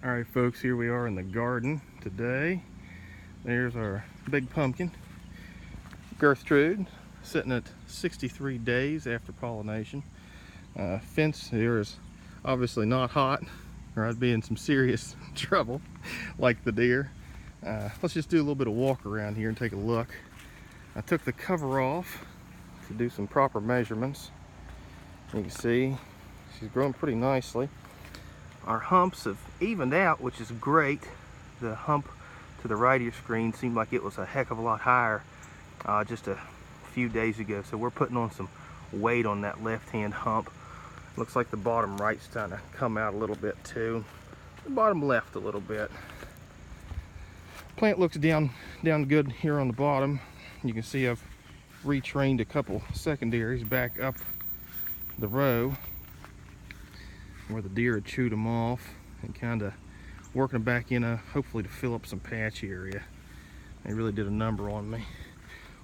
All right, folks, here we are in the garden today. There's our big pumpkin, Gertrude, sitting at 63 days after pollination. Fence here is obviously not hot, or I'd be in some serious trouble, like the deer. Let's just do a little bit of walk around here and take a look. I took the cover off to do some proper measurements. You can see she's growing pretty nicely. Our humps have evened out, which is great. The hump to the right of your screen seemed like it was a heck of a lot higher just a few days ago. So we're putting on some weight on that left-hand hump. Looks like the bottom right's starting to come out a little bit too. The bottom left a little bit. Plant looks down good here on the bottom. You can see I've retrained a couple secondaries back up the row where the deer had chewed them off, and kind of working them back in, hopefully to fill up some patchy area. They really did a number on me.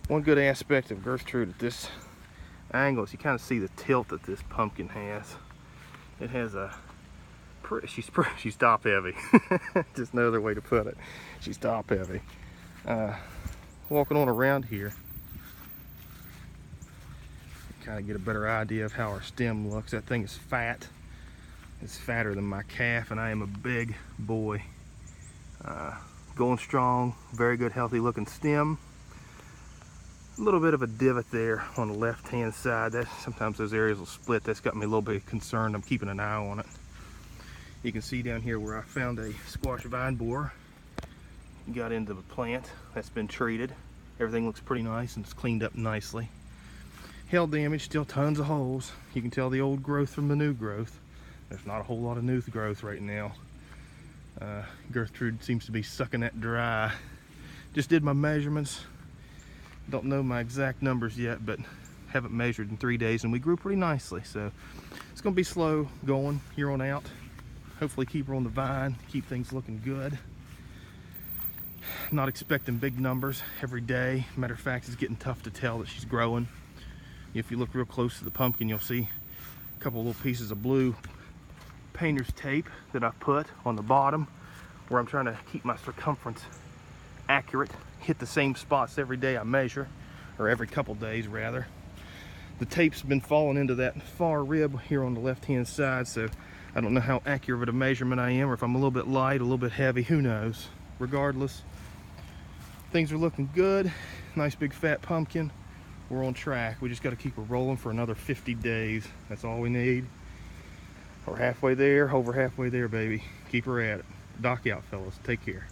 One good aspect of Gertrude at this angle is you kind of see the tilt that this pumpkin has. It has a she's top heavy. Just no other way to put it. She's top heavy. Walking on around here, kind of get a better idea of how our stem looks. That thing is fat. It's fatter than my calf, and I am a big boy. Going strong, very good, healthy looking stem. A little bit of a divot there on the left hand side. Sometimes those areas will split. That's got me a little bit concerned. I'm keeping an eye on it. You can see down here where I found a squash vine borer. Got into the plant. That's been treated. Everything looks pretty nice and it's cleaned up nicely. Hail damage, still tons of holes. You can tell the old growth from the new growth. There's not a whole lot of new growth right now. Gertrude seems to be sucking that dry. Just did my measurements. Don't know my exact numbers yet, but haven't measured in 3 days, and we grew pretty nicely. So it's gonna be slow going here on out. Hopefully keep her on the vine, keep things looking good. Not expecting big numbers every day. Matter of fact, it's getting tough to tell that she's growing. If you look real close to the pumpkin, you'll see a couple little pieces of blue painter's tape that I put on the bottom where I'm trying to keep my circumference accurate, hit the same spots every day I measure, or every couple days rather. The tape's been falling into that far rib here on the left hand side, so I don't know how accurate of a measurement I am, or if I'm a little bit light, a little bit heavy, who knows. Regardless, things are looking good. Nice big fat pumpkin. We're on track. We just got to keep her rolling for another 50 days. That's all we need. We're halfway there, over halfway there, baby. Keep her at it. Dock out, fellas. Take care.